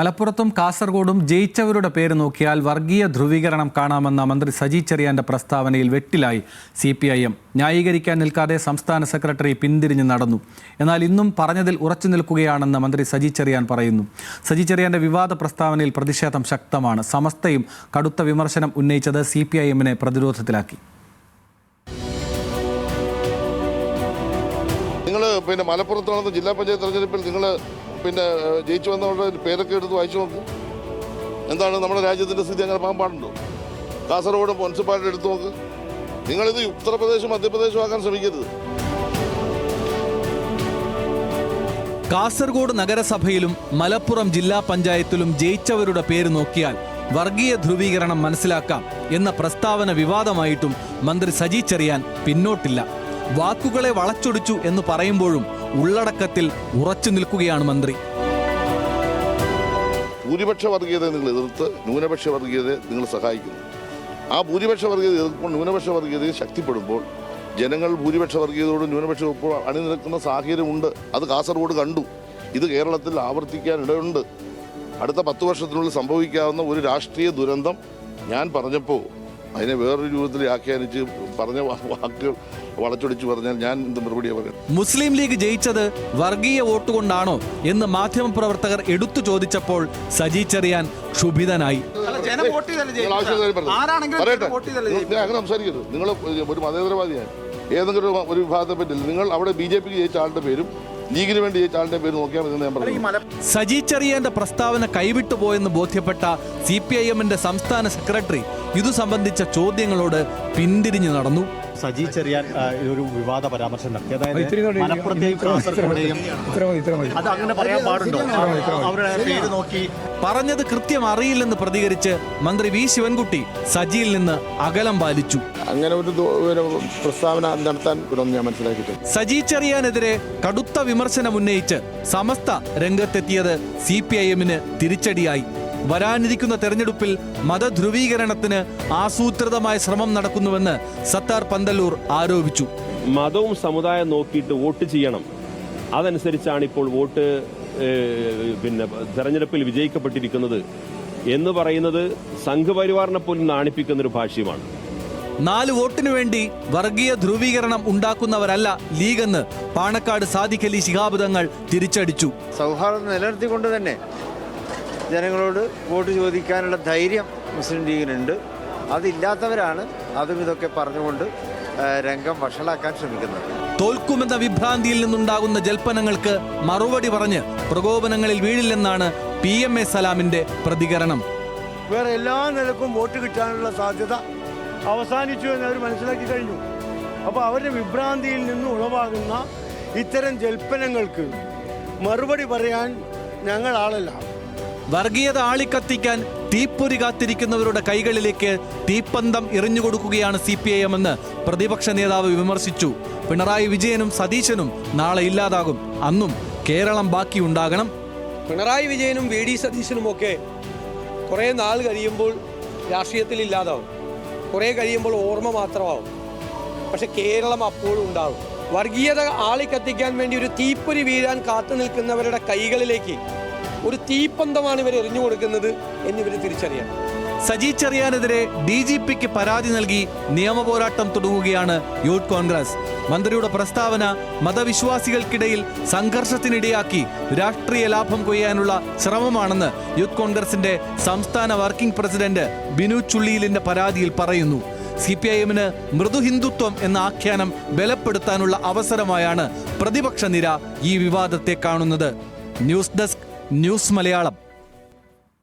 മലപ്പുറത്തും കാസർഗോഡും ജയിച്ചവരുടെ പേര് നോക്കിയാൽ വർഗീയ ധ്രുവീകരണം കാണാമെന്ന മന്ത്രി സജി ചെറിയാന്റെ പ്രസ്താവനയിൽ വെട്ടിലായി CPIM. ന്യായീകരിക്കാൻ നിൽക്കാതെ സംസ്ഥാന സെക്രട്ടറി പിന്തിരിഞ്ഞ് നടന്നു. എന്നാൽ ഇന്നും പറഞ്ഞതിൽ ഉറച്ചു നിൽക്കുകയാണെന്ന് മന്ത്രി സജി ചെറിയാൻ പറയുന്നു. സജി ചെറിയാന്റെ വിവാദ പ്രസ്താവനയിൽ പ്രതിഷേധം ശക്തമാണ്. സമസ്തയും കടുത്ത വിമർശനം ഉന്നയിച്ചത് CPIM-നെ പ്രതിരോധത്തിലാക്കി. നിങ്ങൾ മലപ്പുറത്ത് നടന്ന ജില്ലാ പഞ്ചായത്ത് തെരഞ്ഞെടുപ്പിൽ നിങ്ങൾ ജയിച്ചു വന്നവരുടെ പേരൊക്കെ എടുത്ത് വായിച്ചു നോക്കും. എന്താണ് നമ്മുടെ രാജ്യത്തിൻ്റെ സ്ഥിതി? അങ്ങനെ പോകാൻ പാടുണ്ടോ? കാസർഗോഡ് മുനിസിപ്പാലിറ്റി എടുത്തു നോക്ക്. നിങ്ങളിത് ഉത്തർപ്രദേശും മധ്യപ്രദേശും ആക്കാൻ ശ്രമിക്കരുത്. കാസർഗോഡ് നഗരസഭയിലും മലപ്പുറം ജില്ലാ പഞ്ചായത്തിലും ജയിച്ചവരുടെ പേര് നോക്കിയാൽ വർഗീയ ധ്രുവീകരണം മനസ്സിലാക്കാം എന്ന പ്രസ്താവന വിവാദമായിട്ടും മന്ത്രി സജി ചെറിയാൻ പിന്നോട്ടില്ല. വാക്കുകളെ വളച്ചൊടിച്ചു എന്ന് പറയുമ്പോഴും ഉള്ളടക്കത്തിൽ ഉറച്ചു നിൽക്കുകയാണ് മന്ത്രി. ഭൂരിപക്ഷ വർഗീയതയെ നിങ്ങൾ എതിർത്ത് ന്യൂനപക്ഷ വർഗീയതയെ നിങ്ങൾ സഹായിക്കുന്നു. ആ ഭൂരിപക്ഷ വർഗീയത എതിർക്കുമ്പോൾ ന്യൂനപക്ഷ വർഗീയതയെ ശക്തിപ്പെടുമ്പോൾ ജനങ്ങൾ ഭൂരിപക്ഷ വർഗീയതയോട് ന്യൂനപക്ഷ അണിനിരക്കുന്ന സാഹചര്യമുണ്ട്. അത് കാസർഗോഡ് കണ്ടു. ഇത് കേരളത്തിൽ ആവർത്തിക്കാനിടയുണ്ട്. അടുത്ത 10 വർഷത്തിനുള്ളിൽ സംഭവിക്കാവുന്ന ഒരു രാഷ്ട്രീയ ദുരന്തം ഞാൻ പറഞ്ഞപ്പോൾ അതിനെ വേറൊരു രൂപത്തിൽ വ്യാഖ്യാനിച്ച് പറഞ്ഞ വാക്കുകൾ വളച്ചൊടിച്ച് പറഞ്ഞാൽ ഞാൻ എന്ത് മറുപടിയാണ് പറയുന്നത്? മുസ്ലിം ലീഗ് ജയിച്ചത് വർഗീയ വോട്ട് കൊണ്ടാണോ എന്ന് മാധ്യമപ്രവർത്തകർ എടുത്തു ചോദിച്ചപ്പോൾ സജി ചെറിയാൻ ക്ഷുഭിതനായി. അങ്ങനെ സംസാരിക്കരുത്. നിങ്ങൾ ഒരു മതേതരവാദിയാണ്. ഏതെങ്കിലും ഒരു വിഭാഗത്തെ പറ്റില്ല. നിങ്ങൾ അവിടെ BJPക്ക് ജയിച്ച ആളുടെ പേരും ലീഗിന് വേണ്ടി ജയിച്ച ആളുടെ പേര് നോക്കിയാൽ മതി ഞാൻ പറഞ്ഞു. സജി ചെറിയാന്റെ പ്രസ്താവന കൈവിട്ടുപോയെന്ന് ബോധ്യപ്പെട്ട CPIM-ന്റെ സംസ്ഥാന സെക്രട്ടറി ഇതു സംബന്ധിച്ച ചോദ്യങ്ങളോട് പിന്തിരിഞ്ഞു നടന്നു. സജി ചെറിയാൻ ഒരു വിവാദ പരാമർശം നടത്തി. അതായത് മലപ്പുറത്തെയും കാസർഗോഡെയും അത് അങ്ങനെ പറയാൻ പാടുണ്ടോ? അവരുടെ പേര് നോക്കി പറഞ്ഞത് കൃത്യം അറിയില്ലെന്ന് പ്രതികരിച്ച് മന്ത്രി V. ശിവൻകുട്ടി സജിയിൽ നിന്ന് അകലം പാലിച്ചു. അങ്ങനെ ഒരു പ്രസ്താവന നടത്താൻ ഞാൻ മനസ്സിലാക്കിയിട്ടുണ്ട്. സജി ചെറിയാനെതിരെ കടുത്ത വിമർശനം ഉന്നയിച്ച് സമസ്ത രംഗത്തെത്തിയത് CPIM-ന് തിരിച്ചടിയായി. വരാനിരിക്കുന്ന തെരഞ്ഞെടുപ്പിൽ മതധ്രുവീകരണത്തിന് ആസൂത്രിതമായ ശ്രമം നടക്കുന്നുവെന്ന് സത്താർ പന്തല്ലൂർ ആരോപിച്ചു. മതവും സമുദായം നോക്കിയിട്ട് വോട്ട് ചെയ്യണം. അതനുസരിച്ചാണ് ഇപ്പോൾ വോട്ട് തെരഞ്ഞെടുപ്പിൽ വിജയിക്കപ്പെട്ടിരിക്കുന്നത് എന്ന് പറയുന്നത് സംഘപരിവാറിനെ പോലും നാണിപ്പിക്കുന്നൊരു ഭാഷ്യമാണ്. 4 വോട്ടിനു വേണ്ടി വർഗീയ ധ്രുവീകരണം ഉണ്ടാക്കുന്നവരല്ല ലീഗെന്ന് പാണക്കാട് സാദിഖ് അലി ശിഹാബ് തങ്ങൾ തിരിച്ചടിച്ചു. സൗഹാർദ്ദം നിലനിർത്തിക്കൊണ്ട് തന്നെ ജനങ്ങളോട് വോട്ട് ചോദിക്കാനുള്ള ധൈര്യം മുസ്ലിം ലീഗിനുണ്ട്. അതില്ലാത്തവരാണ് അതും ഇതൊക്കെ പറഞ്ഞുകൊണ്ട് രംഗം വഷളാക്കാൻ ശ്രമിക്കുന്നത്. തോൽക്കുമെന്ന വിഭ്രാന്തിയിൽ നിന്നുണ്ടാകുന്ന ജൽപ്പനങ്ങൾക്ക് മറുപടി പറഞ്ഞ് പ്രകോപനങ്ങളിൽ വീഴില്ലെന്നാണ് PMA സലാമിന്റെ പ്രതികരണം. വേറെ എല്ലാ നിലക്കും വോട്ട് കിട്ടാനുള്ള സാധ്യത അവസാനിച്ചു എന്ന് അവർ മനസ്സിലാക്കി കഴിഞ്ഞു. അപ്പോൾ അവരുടെ വിഭ്രാന്തിയിൽ നിന്ന് ഉളവാകുന്ന ഇത്തരം ജൽപ്പനങ്ങൾക്ക് മറുപടി പറയാൻ ഞങ്ങൾ ആളല്ല. വർഗീയത ആളിക്കത്തിക്കാൻ തീപ്പൊരി കാത്തിരിക്കുന്നവരുടെ കൈകളിലേക്ക് തീപ്പന്തം എറിഞ്ഞുകൊടുക്കുകയാണ് CPIM എന്ന് പ്രതിപക്ഷ നേതാവ് വിമർശിച്ചു. പിണറായി വിജയനും സതീശനും നാളെ ഇല്ലാതാകും. അന്നും കേരളം ബാക്കിയുണ്ടാകണം. പിണറായി വിജയനും VD സതീശനുമൊക്കെ കുറേ നാൾ കഴിയുമ്പോൾ രാഷ്ട്രീയത്തിൽ ഇല്ലാതാവും. കുറേ കഴിയുമ്പോൾ ഓർമ്മ മാത്രമാവും. പക്ഷെ കേരളം അപ്പോഴും ഉണ്ടാകും. വർഗീയത ആളിക്കത്തിക്കാൻ വേണ്ടി ഒരു തീപ്പൊരി വീഴാൻ കാത്തു നിൽക്കുന്നവരുടെ കൈകളിലേക്ക് ഒരു തീപ്പന്തമാണ് ഇവർ എറിഞ്ഞു കൊടുക്കുന്നത് എന്നിവർ തിരിച്ചറിയണം. സജി ചെറിയാനെതിരെ DGPക്ക് പരാതി നൽകി നിയമപോരാട്ടം തുടങ്ങുകയാണ് യൂത്ത് കോൺഗ്രസ്. മന്ത്രിയുടെ പ്രസ്താവന മതവിശ്വാസികൾക്കിടയിൽ സംഘർഷത്തിനിടയാക്കി രാഷ്ട്രീയ ലാഭം കൊയ്യാനുള്ള ശ്രമമാണെന്ന് യൂത്ത് കോൺഗ്രസിന്റെ സംസ്ഥാന വർക്കിംഗ് പ്രസിഡന്റ് ബിനു ചുള്ളിയിലിന്റെ പരാതിയിൽ പറയുന്നു. CPIM-ന് മൃദുഹിന്ദുത്വം എന്ന ആഖ്യാനം ബലപ്പെടുത്താനുള്ള അവസരമായാണ് പ്രതിപക്ഷ നിര ഈ വിവാദത്തെ കാണുന്നത്. News desk news Malayalam.